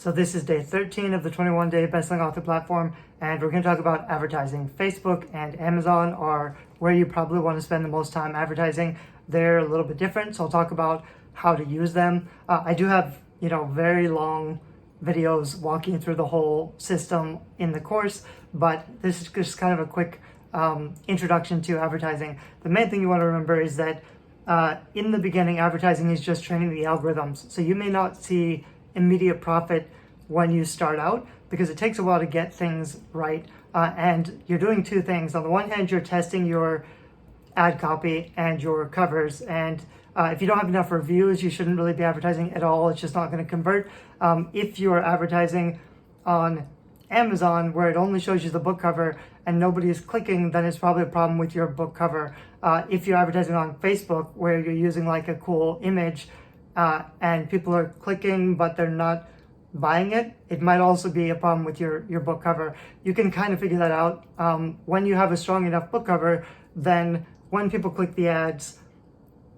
So this is day 13 of the 21-day Bestselling Author platform, and we're going to talk about advertising. Facebook and Amazon are where you probably want to spend the most time advertising. They're a little bit different, so I'll talk about how to use them. I do have, very long videos walking through the whole system in the course, but this is just kind of a quick introduction to advertising. The main thing you want to remember is that in the beginning, advertising is just training the algorithms. So you may not see immediate profit when you start out because it takes a while to get things right. And you're doing two things. On the one hand, you're testing your ad copy and your covers. And if you don't have enough reviews, you shouldn't really be advertising at all. It's just not going to convert. If you're advertising on Amazon, where it only shows you the book cover and nobody is clicking, then it's probably a problem with your book cover. If you're advertising on Facebook, where you're using like a cool image and people are clicking but they're not buying it, it might also be a problem with your book cover. You can kind of figure that out. When you have a strong enough book cover, then when people click the ads,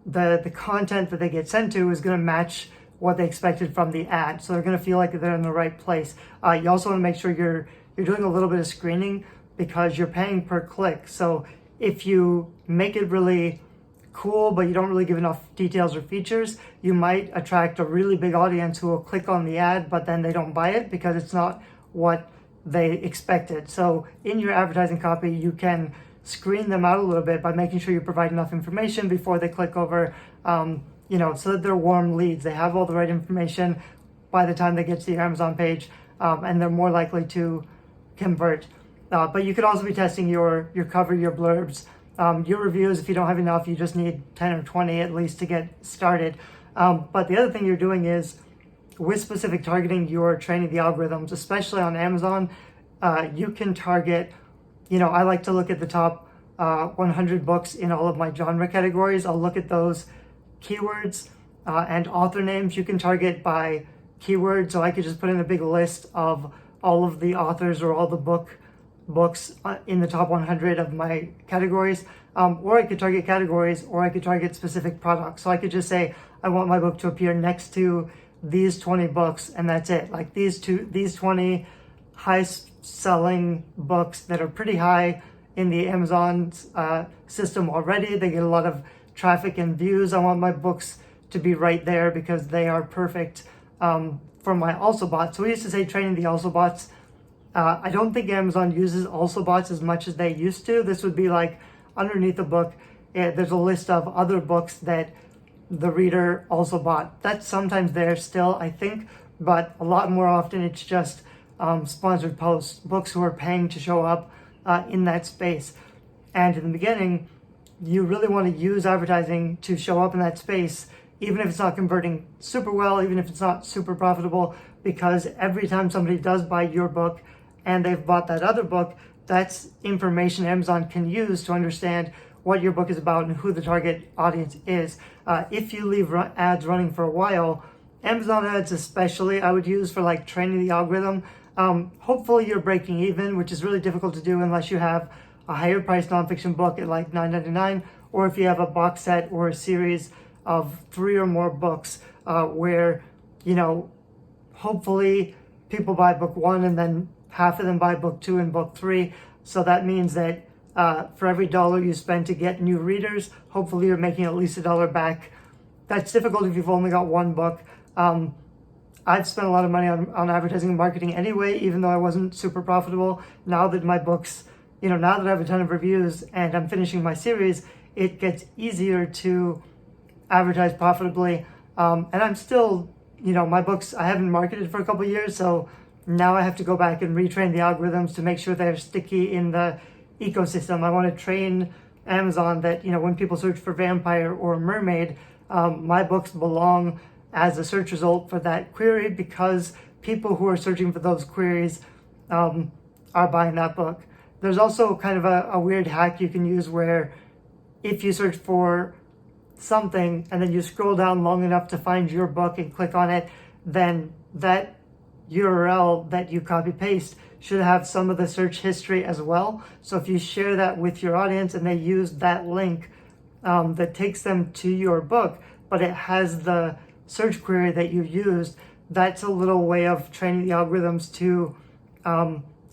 the content that they get sent to is going to match what they expected from the ad. So they're going to feel like they're in the right place. You also want to make sure you're doing a little bit of screening because you're paying per click. So if you make it really cool, but you don't really give enough details or features, you might attract a really big audience who will click on the ad, but then they don't buy it because it's not what they expected. So in your advertising copy, you can screen them out a little bit by making sure you provide enough information before they click over, so that they're warm leads. They have all the right information by the time they get to the Amazon page, and they're more likely to convert. But you could also be testing your cover, your blurbs, your reviews. If you don't have enough, you just need 10 or 20 at least to get started. But the other thing you're doing is with specific targeting, you're training the algorithms, especially on Amazon. You can target, I like to look at the top 100 books in all of my genre categories. I'll look at those keywords and author names. You can target by keywords. So I could just put in a big list of all of the authors or all the books in the top 100 of my categories, or I could target categories, or I could target specific products. So I could just say, I want my book to appear next to these 20 books, and that's it. Like these 20 high-selling books that are pretty high in the Amazon system already. They get a lot of traffic and views. I want my books to be right there because they are perfect for my also bots. So we used to say training the also bots. I don't think Amazon uses also bots as much as they used to. This would be like underneath the book, there's a list of other books that the reader also bought. That's sometimes there still, I think, but a lot more often it's just sponsored posts, books who are paying to show up in that space. And in the beginning, you really want to use advertising to show up in that space, even if it's not converting super well, even if it's not super profitable, because every time somebody does buy your book and they've bought that other book, that's information Amazon can use to understand what your book is about and who the target audience is. If you leave ads running for a while, Amazon ads especially, I would use for like training the algorithm. Hopefully you're breaking even, which is really difficult to do unless you have a higher priced nonfiction book at like $9.99, or if you have a box set or a series of 3 or more books where, hopefully people buy book 1 and then half of them buy book 2 and book 3. So that means that for every $1 you spend to get new readers, hopefully you're making at least $1 back. That's difficult if you've only got one book. I've spent a lot of money on advertising and marketing anyway, even though I wasn't super profitable. Now that my books, now that I have a ton of reviews and I'm finishing my series, it gets easier to advertise profitably. And I'm still, my books, I haven't marketed for a couple of years, so now I have to go back and retrain the algorithms to make sure they're sticky in the ecosystem. I want to train Amazon that, when people search for vampire or mermaid, my books belong as a search result for that query because people who are searching for those queries are buying that book. There's also kind of a weird hack you can use where if you search for something and then you scroll down long enough to find your book and click on it, then that URL that you copy paste should have some of the search history as well. So if you share that with your audience and they use that link that takes them to your book, but it has the search query that you used, that's a little way of training the algorithms to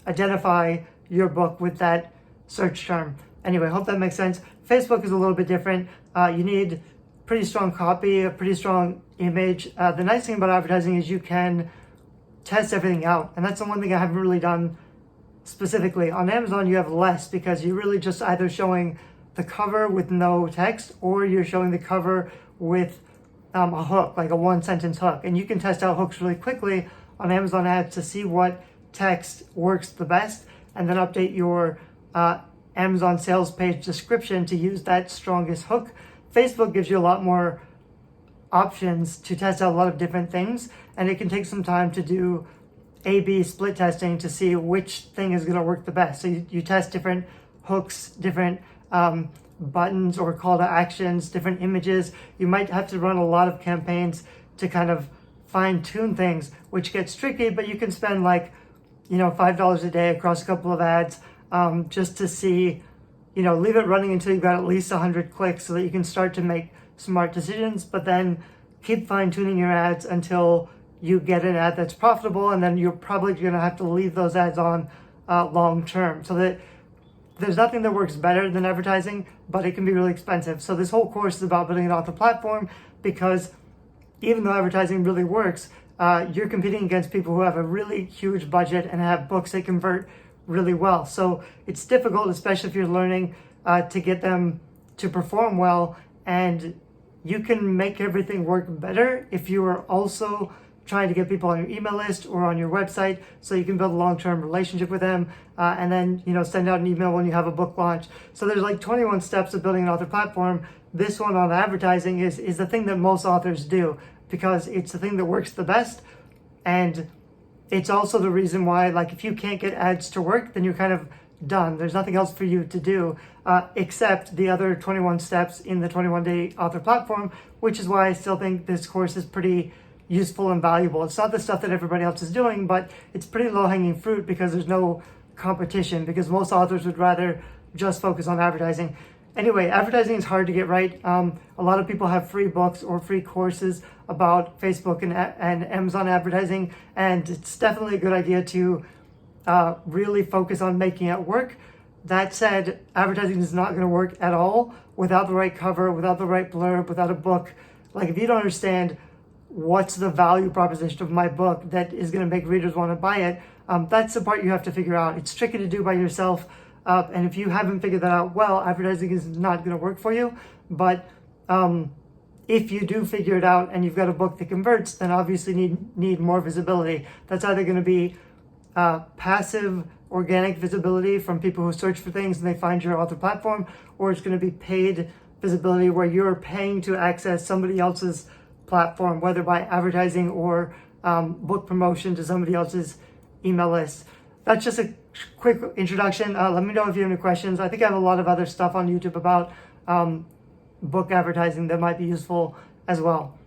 identify your book with that search term. Anyway, hope that makes sense. Facebook is a little bit different. You need pretty strong copy, a pretty strong image. The nice thing about advertising is you can test everything out. And that's the one thing I haven't really done specifically. On Amazon, you have less because you're really just either showing the cover with no text or you're showing the cover with a hook, like a one-sentence hook. And you can test out hooks really quickly on Amazon ads to see what text works the best and then update your Amazon sales page description to use that strongest hook. Facebook gives you a lot more options to test out a lot of different things, and it can take some time to do A/B split testing to see which thing is going to work the best. So you test different hooks, different buttons or call to actions, different images. You might have to run a lot of campaigns to kind of fine tune things, which gets tricky, but you can spend like, $5 a day across a couple of ads just to see, leave it running until you've got at least 100 clicks so that you can start to make smart decisions, but then keep fine tuning your ads until you get an ad that's profitable, and then you're probably going to have to leave those ads on long term. So that there's nothing that works better than advertising, but it can be really expensive. So this whole course is about building an author platform, because even though advertising really works, you're competing against people who have a really huge budget and have books that convert really well. So it's difficult, especially if you're learning to get them to perform well. And you can make everything work better if you are also trying to get people on your email list or on your website, so you can build a long-term relationship with them, and then send out an email when you have a book launch. So there's like 21 steps of building an author platform. This one on advertising is the thing that most authors do, because it's the thing that works the best, and it's also the reason why, like, if you can't get ads to work, then you're kind of done. There's nothing else for you to do except the other 21 steps in the 21-day author platform, which is why I still think this course is pretty useful and valuable. It's not the stuff that everybody else is doing, but it's pretty low-hanging fruit because there's no competition, because most authors would rather just focus on advertising. Anyway, advertising is hard to get right. A lot of people have free books or free courses about Facebook and Amazon advertising, and it's definitely a good idea to really focus on making it work. That said, advertising is not going to work at all without the right cover, without the right blurb, without a book. Like, if you don't understand what's the value proposition of my book that is going to make readers want to buy it, that's the part you have to figure out. It's tricky to do by yourself, and if you haven't figured that out well, advertising is not going to work for you. But if you do figure it out and you've got a book that converts, then obviously need more visibility. That's either going to be passive organic visibility from people who search for things and they find your author platform, or it's going to be paid visibility where you're paying to access somebody else's platform, whether by advertising or book promotion to somebody else's email list. That's just a quick introduction. Let me know if you have any questions. I think I have a lot of other stuff on YouTube about book advertising that might be useful as well.